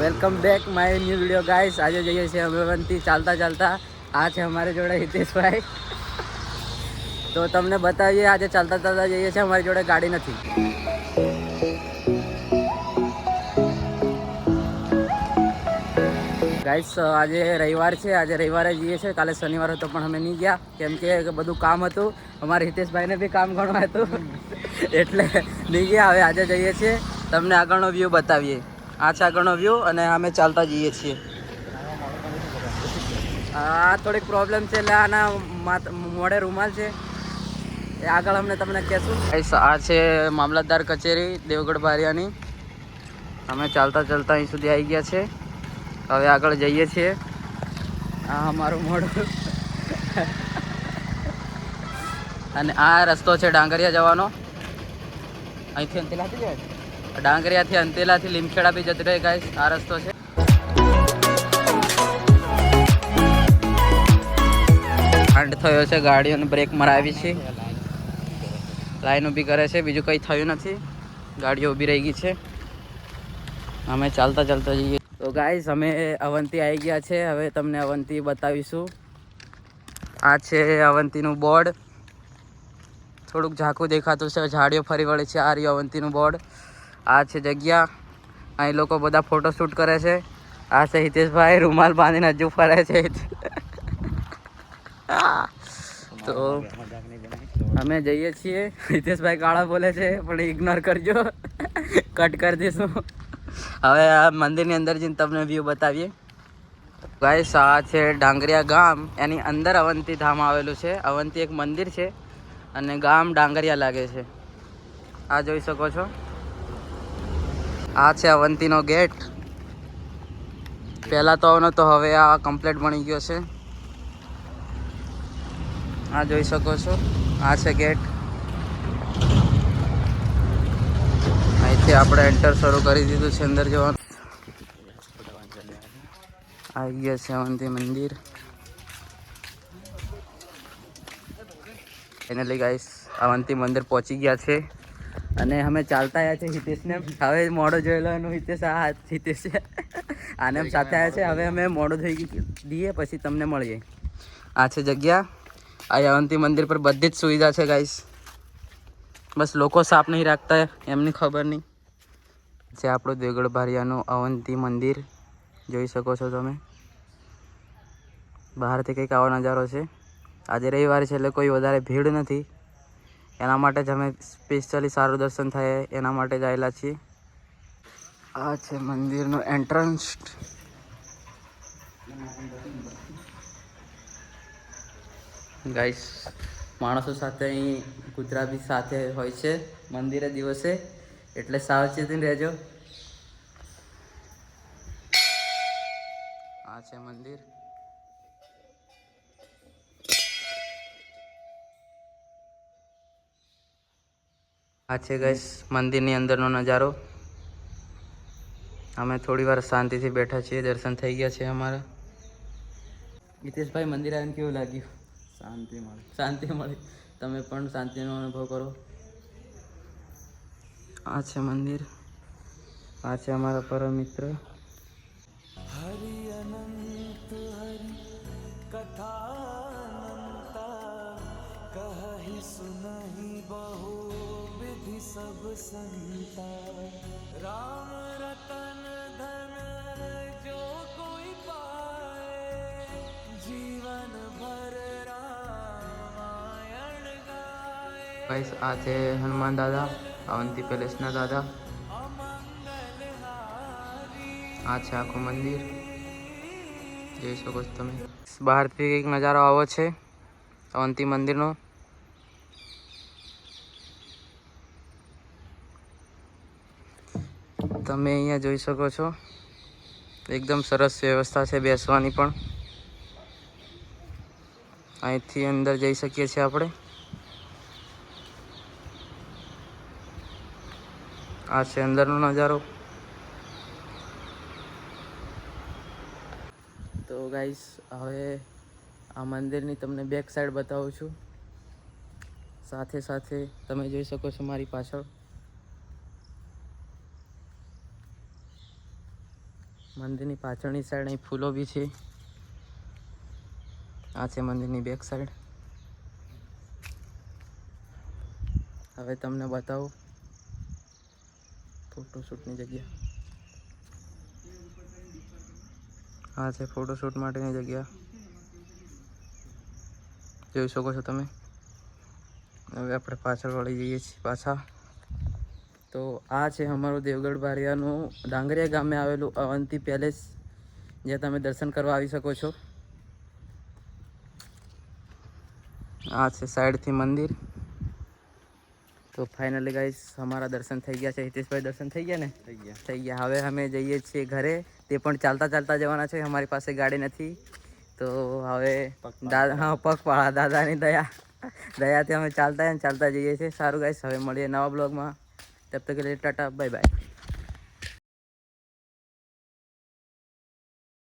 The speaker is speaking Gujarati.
Welcome back my new video guys. આજે જઈએ છીએ અમે અવંતી ચાલતા ચાલતા. આ છે અમારી જોડે હિતેશભાઈ. તો તમને બતાવીએ આજે ચાલતા ચાલતા જઈએ છીએ, અમારી જોડે ગાડી નથી. ગાઈસ આજે રવિવાર છે, આજે રવિવારે જઈએ છીએ. કાલે શનિવાર હતો પણ અમે નહીં ગયા, કેમ કે બધું કામ હતું. અમારે હિતેશભાઈને બી કામ ઘણું હતું એટલે નહીં ગયા. હવે આજે જઈએ છીએ, તમને આગળનો વ્યૂ બતાવીએ. આ છે આગળનો વ્યૂ અને અમે ચાલતા જઈએ છીએ. આ થોડીક પ્રોબ્લેમ છે એટલે આના મોઢે રૂમાલ છે, એ આગળ અમને તમને કહેશું. આ છે મામલતદાર કચેરી દેવગઢ બારિયાની. અમે ચાલતા ચાલતા અહીં સુધી આવી ગયા છે. હવે આગળ જઈએ છીએ. આ અમારું મોઢું અને આ રસ્તો છે ડાંગરિયા જવાનો. અહીંથી અંતેલાથી જાય, ડાંગરિયાથી અંતેલાથી લીમખેડા બી જતી રહે ગાઈસ. આ રસ્તો છે. ખાંડ થયો છે, ગાડીઓને બ્રેક મરાવી છે, લાઈન ઊભી કરે છે. બીજું કંઈ થયું નથી, ગાડીઓ ઊભી રહી ગઈ છે. અમે ચાલતા ચાલતા જઈએ. તો ગાઈસ અમે અવંતી આવી ગયા છે. હવે તમને અવંતી બતાવીશું. આ છે અવંતીનું બોર્ડ. થોડુંક ઝાંખું દેખાતું છે, ઝાડીઓ ફરી વળી છે. આ રહ્યું અવંતીનું બોર્ડ. આ છે જગ્યા, અહીં લોકો બધા ફોટોશૂટ કરે છે. આ છે હિતેશભાઈ, રૂમાલ બાંધીને હજુ ફરે છે. તો અમે જઈએ છીએ. હિતેશભાઈ કાળા બોલે છે પણ ઇગ્નોર કરજો, કટ કરી દઈશું. હવે આ મંદિરની અંદર જઈને તમને વ્યૂ બતાવીએ. ગાઈસ આ છે ડાંગરિયા ગામ, એની અંદર અવંતી ધામ આવેલું છે. અવંતી એક મંદિર છે અને ગામ ડાંગરિયા લાગે છે. આ જોઈ શકો છો. આ છે અવંતીનો ગેટ. પહેલાં તો આવનો તો હવે આ કમ્પ્લીટ બની ગયો છે. આ જોઈ શકો છો. આ છે ગેટ. અહીંથી આપણે એન્ટર શરૂ કરી દીધું છે અંદર જવાનું. આવી ગયા છે અવંતી મંદિર. ફાઇનલી ગાઈસ અવંતી મંદિર પહોંચી ગયા છે અને અમે ચાલતા આવ્યા છે. હિતેશને હવે મોડો જોયેલો એનું હિતેશ, આ હિતેશ છે, આને સાથે આવ્યા છે. હવે અમે મોડો થઈ દઈએ પછી તમને મળીએ. આ છે જગ્યા. આ અવંતી મંદિર પર બધી જ સુવિધા છે ગાઈસ. બસ લોકો સાફ નહીં રાખતા, એમની ખબર નહીં. છે આપણું દેવગઢ બારિયાનું અવંતી મંદિર. જોઈ શકો છો તમે. બહારથી કંઈક આવો નજારો છે. આજે રવિવાર છે એટલે કોઈ વધારે ભીડ નથી, એના માટે જ અમે સ્પેશિયલી સારું દર્શન થાય એના માટે જ આવેલા છીએ. આ છે મંદિરનું એન્ટ્રન્સ. ગાઈસ માણસો સાથે અહીં ગુજરાતી સાથે હોય છે મંદિરે દિવસે, એટલે સાવચેતી રહેજો. આ છે મંદિર. આ છે ગાઈસ મંદિરની અંદરનો નજારો. અમે થોડી વાર શાંતિથી બેઠા છીએ, દર્શન થઈ ગયા છે અમારા. હિતેશભાઈ મંદિર આવીને કેવું લાગ્યું? શાંતિ મળી, શાંતિ મળી. તમે પણ શાંતિનો અનુભવ કરો. આ છે મંદિર. આ છે અમારા પરમ મિત્ર. હરિ અનંત હરિ કથા કહી સુનહી બહુ વિધિ સબ સંતા. રામ રતન ધન જો કોઈ પાએ, જીવન ભર રામાયણ ગાય. ગાઈસ આ છે હનુમાન દાદા, અવંતી પેલેસના દાદા. આ છે આખું મંદિર, જોઈ શકો છો તમે. બહારથી કંઈક નજારો આવો છે અવંતી મંદિરનો. તમે અહીંયા જોઈ શકો છો. એકદમ સરસ વ્યવસ્થા છે બેસવાની પણ. અહીંથી અંદર જઈ શકીએ છીએ આપણે. આ છે અંદરનો નજારો. તો ગાઈસ હવે આ મંદિરની તમને બેક સાઈડ બતાવું છું. સાથે સાથે તમે જોઈ શકો છો મારી પાછળ મંદિરની પાછળની સાઈડ અહીં ફૂલો બી છે. આ છે મંદિરની બેક સાઈડ. હવે તમને બતાવું ફોટોશૂટની જગ્યા. આ છે ફોટોશૂટ માટેની જગ્યા, જોઈ શકો છો તમે. હવે આપણે પાછળ વળી જઈએ છીએ પાછા. તો આ છે અમારું દેવગઢ બારિયાનું ડાંગરિયા ગામે આવેલું અવંતી પેલેસ, જ્યાં તમે દર્શન કરવા આવી શકો છો. આ છે સાઈડથી મંદિર. તો ફાઇનલી ગાઈસ અમારા દર્શન થઈ ગયા છે. હિતેશભાઈ દર્શન થઈ ગયા ને? થઈ ગયા. હવે અમે જઈએ છીએ ઘરે. તે પણ ચાલતા ચાલતા જવાના છે, અમારી પાસે ગાડી નથી. તો હવે પગપાળા દાદાની દયાથી અમે ચાલતા જઈએ છીએ. સારું ગાઈસ, હવે મળીએ નવા બ્લોગમાં. તબ તક કે લીએ ટાટા બાય બાય.